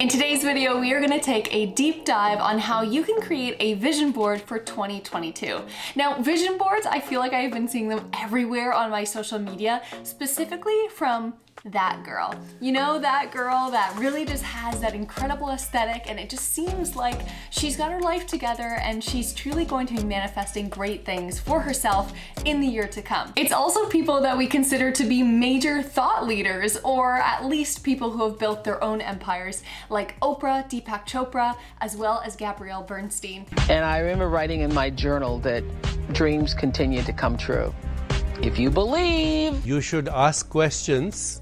In today's video, we are going to take a deep dive on how you can create a vision board for 2022. Now, vision boards, I feel like I've been seeing them everywhere on my social media, specifically from that girl. You know, that girl that really just has that incredible aesthetic, and it just seems like she's got her life together and she's truly going to be manifesting great things for herself in the year to come. It's also people that we consider to be major thought leaders, or at least people who have built their own empires, like Oprah, Deepak Chopra, as well as Gabrielle Bernstein. And I remember writing in my journal that dreams continue to come true. If you believe. You should ask questions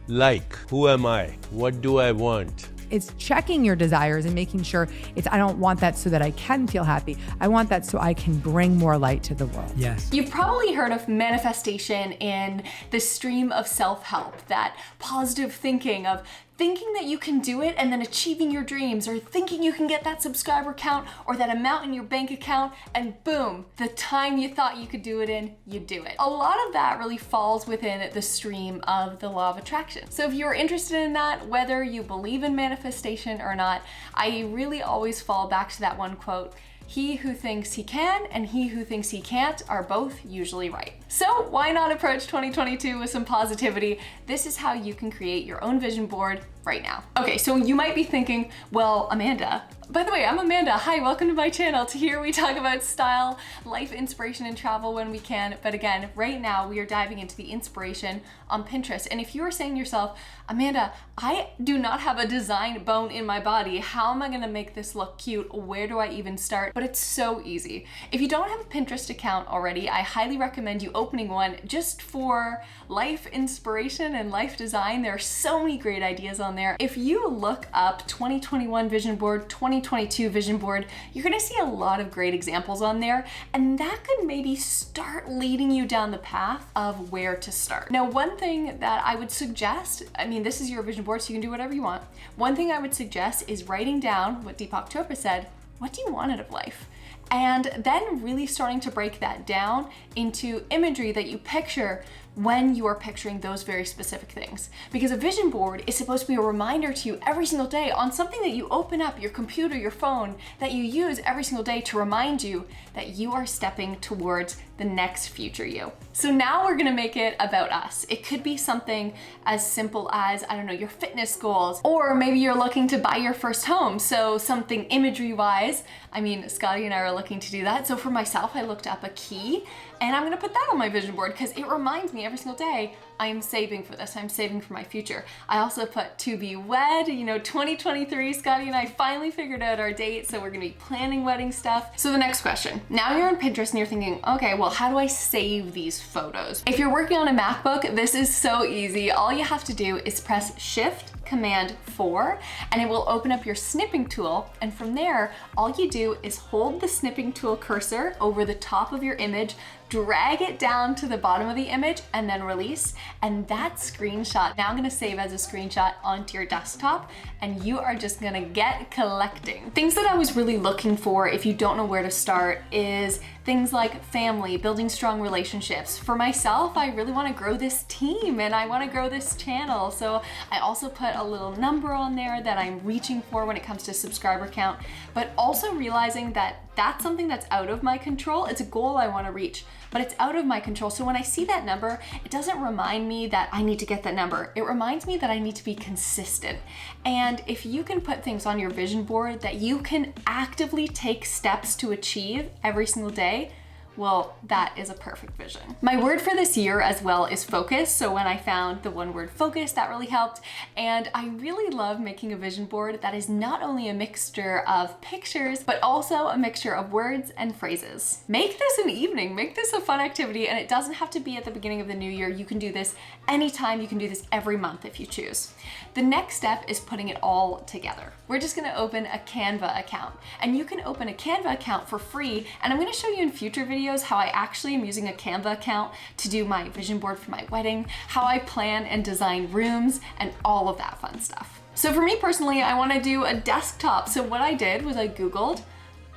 like, who am I? What do I want? It's checking your desires and making sure I don't want that so that I can feel happy. I want that so I can bring more light to the world. Yes. You've probably heard of manifestation in the stream of self-help, that positive thinking of thinking that you can do it and then achieving your dreams, or thinking you can get that subscriber count or that amount in your bank account, and boom, the time you thought you could do it in, you do it. A lot of that really falls within the stream of the law of attraction. So if you're interested in that, whether you believe in manifestation or not, I really always fall back to that one quote: he who thinks he can and he who thinks he can't are both usually right. So why not approach 2022 with some positivity? This is how you can create your own vision board right now. Okay, so you might be thinking, well, Amanda, by the way, I'm Amanda. Hi, welcome to my channel. Here we talk about style, life, inspiration, and travel when we can. But again, right now we are diving into the inspiration on Pinterest. And if you are saying to yourself, Amanda, I do not have a design bone in my body. How am I gonna make this look cute? Where do I even start? But it's so easy. If you don't have a Pinterest account already, I highly recommend you opening one just for life inspiration and life design. There are so many great ideas on there. If you look up 2021 vision board, 2022 vision board, you're gonna see a lot of great examples on there, and that could maybe start leading you down the path of where to start. Now, one thing that I would suggest, I mean, this is your vision board, so you can do whatever you want. One thing I would suggest is writing down what Deepak Chopra said: what do you want out of life? And then really starting to break that down into imagery that you picture when you are picturing those very specific things. Because a vision board is supposed to be a reminder to you every single day on something that you open up, your computer, your phone, that you use every single day to remind you that you are stepping towards the next future you. So now we're gonna make it about us. It could be something as simple as, I don't know, your fitness goals, or maybe you're looking to buy your first home. So something imagery wise, I mean, Scotty and I are looking to do that. So for myself, I looked up a key, and I'm gonna put that on my vision board because it reminds me every single day, I am saving for this, I'm saving for my future. I also put to be wed, 2023, Scotty and I finally figured out our date, so we're gonna be planning wedding stuff. So the next question, now you're on Pinterest and you're thinking, okay, well, how do I save these photos? If you're working on a MacBook, this is so easy. All you have to do is press Shift Command 4, and it will open up your snipping tool. And from there, all you do is hold the snipping tool cursor over the top of your image, drag it down to the bottom of the image, and then release. And that screenshot now gonna save as a screenshot onto your desktop, and you are just gonna get collecting. Things that I was really looking for if you don't know where to start is things like family, building strong relationships. For myself, I really wanna grow this team and I wanna grow this channel. So I also put a little number on there that I'm reaching for when it comes to subscriber count, but also realizing that that's something that's out of my control. It's a goal I wanna reach, but it's out of my control. So when I see that number, it doesn't remind me that I need to get that number. It reminds me that I need to be consistent. And if you can put things on your vision board that you can actively take steps to achieve every single day, well, that is a perfect vision. My word for this year as well is focus. So when I found the one word focus, that really helped. And I really love making a vision board that is not only a mixture of pictures, but also a mixture of words and phrases. Make this an evening, make this a fun activity, and it doesn't have to be at the beginning of the new year. You can do this anytime. You can do this every month if you choose. The next step is putting it all together. We're just gonna open a Canva account, and you can open a Canva account for free. And I'm gonna show you in future videos how I actually am using a Canva account to do my vision board for my wedding, how I plan and design rooms, and all of that fun stuff. So for me personally, I wanna do a desktop. So what I did was I Googled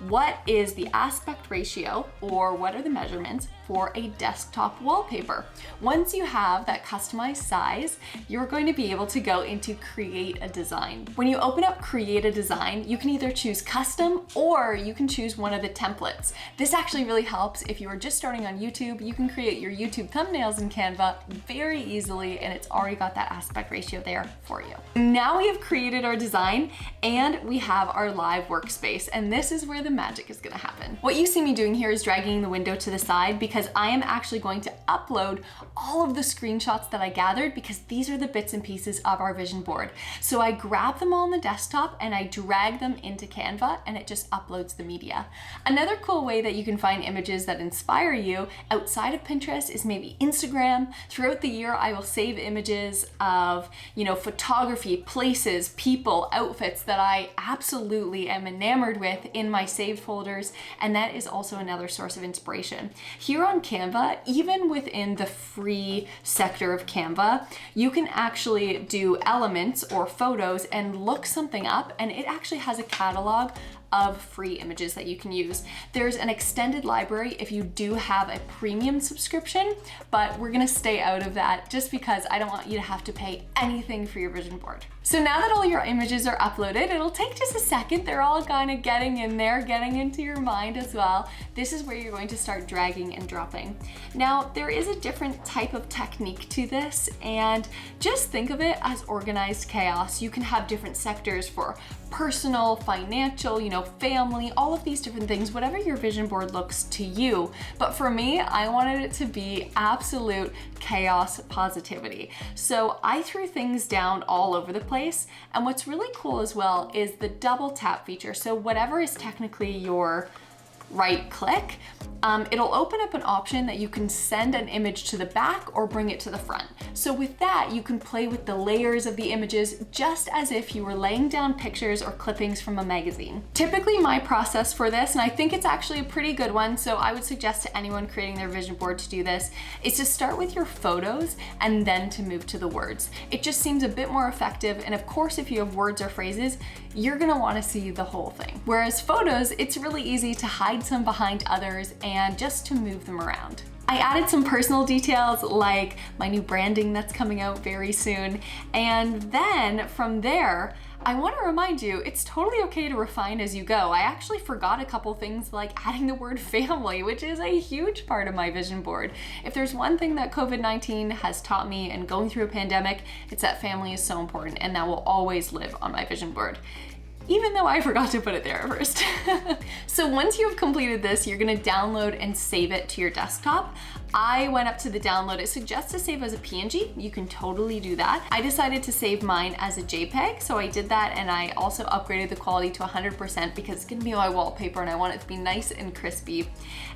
what is the aspect ratio, or what are the measurements for a desktop wallpaper. Once you have that customized size, you're going to be able to go into create a design. When you open up create a design, you can either choose custom or you can choose one of the templates. This actually really helps if you are just starting on YouTube. You can create your YouTube thumbnails in Canva very easily, and it's already got that aspect ratio there for you. Now we have created our design and we have our live workspace, and this is where the magic is gonna happen. What you see me doing here is dragging the window to the side because I am actually going to upload all of the screenshots that I gathered, because these are the bits and pieces of our vision board. So I grab them all on the desktop and I drag them into Canva, and it just uploads the media. Another cool way that you can find images that inspire you outside of Pinterest is maybe Instagram. Throughout the year, I will save images of, photography, places, people, outfits that I absolutely am enamored with in my saved folders, and that is also another source of inspiration. Here on Canva, even within the free sector of Canva, you can actually do elements or photos and look something up, and it actually has a catalog of free images that you can use. There's an extended library if you do have a premium subscription, but we're gonna stay out of that just because I don't want you to have to pay anything for your vision board. So now that all your images are uploaded, it'll take just a second. They're all kind of getting in there, getting into your mind as well. This is where you're going to start dragging and dropping. Now, there is a different type of technique to this, and just think of it as organized chaos. You can have different sectors for personal, financial, family, all of these different things, whatever your vision board looks to you. But for me, I wanted it to be absolute chaos positivity. So I threw things down all over the place. And what's really cool as well is the double tap feature. So whatever is technically your right click, it'll open up an option that you can send an image to the back or bring it to the front. So with that, you can play with the layers of the images just as if you were laying down pictures or clippings from a magazine. Typically my process for this, and I think it's actually a pretty good one, so I would suggest to anyone creating their vision board to do this, is to start with your photos and then to move to the words. It just seems a bit more effective, and of course if you have words or phrases, you're gonna wanna see the whole thing. Whereas photos, it's really easy to hide some behind others and just to move them around. I added some personal details like my new branding that's coming out very soon. And then from there, I want to remind you, it's totally okay to refine as you go. I actually forgot a couple things like adding the word family, which is a huge part of my vision board. If there's one thing that COVID-19 has taught me and going through a pandemic, it's that family is so important, and that will always live on my vision board, even though I forgot to put it there at first. So once you have completed this, you're gonna download and save it to your desktop. I went up to the download. It suggests to save as a PNG. You can totally do that. I decided to save mine as a JPEG, so I did that, and I also upgraded the quality to 100% because it's gonna be my wallpaper and I want it to be nice and crispy.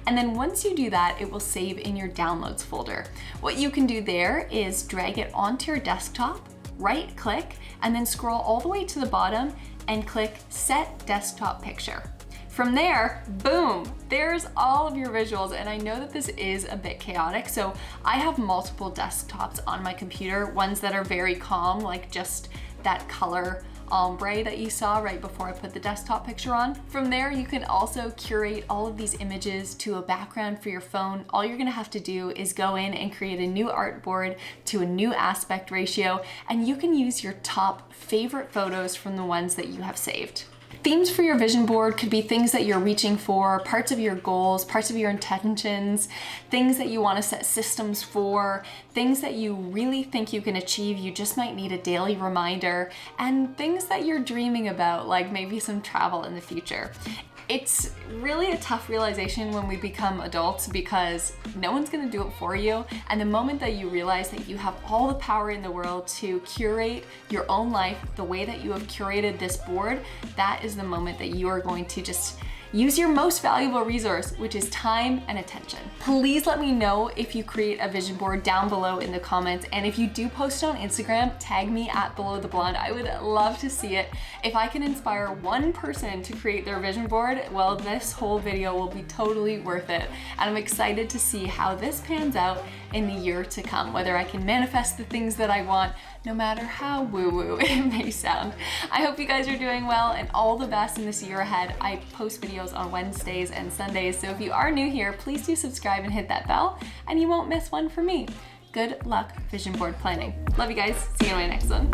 And then once you do that, it will save in your downloads folder. What you can do there is drag it onto your desktop, right click, and then scroll all the way to the bottom and click Set Desktop Picture. From there, boom, there's all of your visuals. And I know that this is a bit chaotic, so I have multiple desktops on my computer, ones that are very calm, like just that color ombre that you saw right before I put the desktop picture on. From there, you can also curate all of these images to a background for your phone. All you're gonna have to do is go in and create a new artboard to a new aspect ratio, and you can use your top favorite photos from the ones that you have saved. Themes for your vision board could be things that you're reaching for, parts of your goals, parts of your intentions, things that you want to set systems for, things that you really think you can achieve, you just might need a daily reminder, and things that you're dreaming about, like maybe some travel in the future. It's really a tough realization when we become adults because no one's gonna do it for you. And the moment that you realize that you have all the power in the world to curate your own life the way that you have curated this board, that is the moment that you are going to just use your most valuable resource, which is time and attention. Please let me know if you create a vision board down below in the comments. And if you do post on Instagram, tag me at Below the Blonde. I would love to see it. If I can inspire one person to create their vision board, well, this whole video will be totally worth it. And I'm excited to see how this pans out in the year to come, whether I can manifest the things that I want, no matter how woo-woo it may sound. I hope you guys are doing well and all the best in this year ahead. I post videos on Wednesdays and Sundays, so if you are new here, please do subscribe and hit that bell, and you won't miess one from me. Good luck vision board planning. Love you guys. See you in my next one.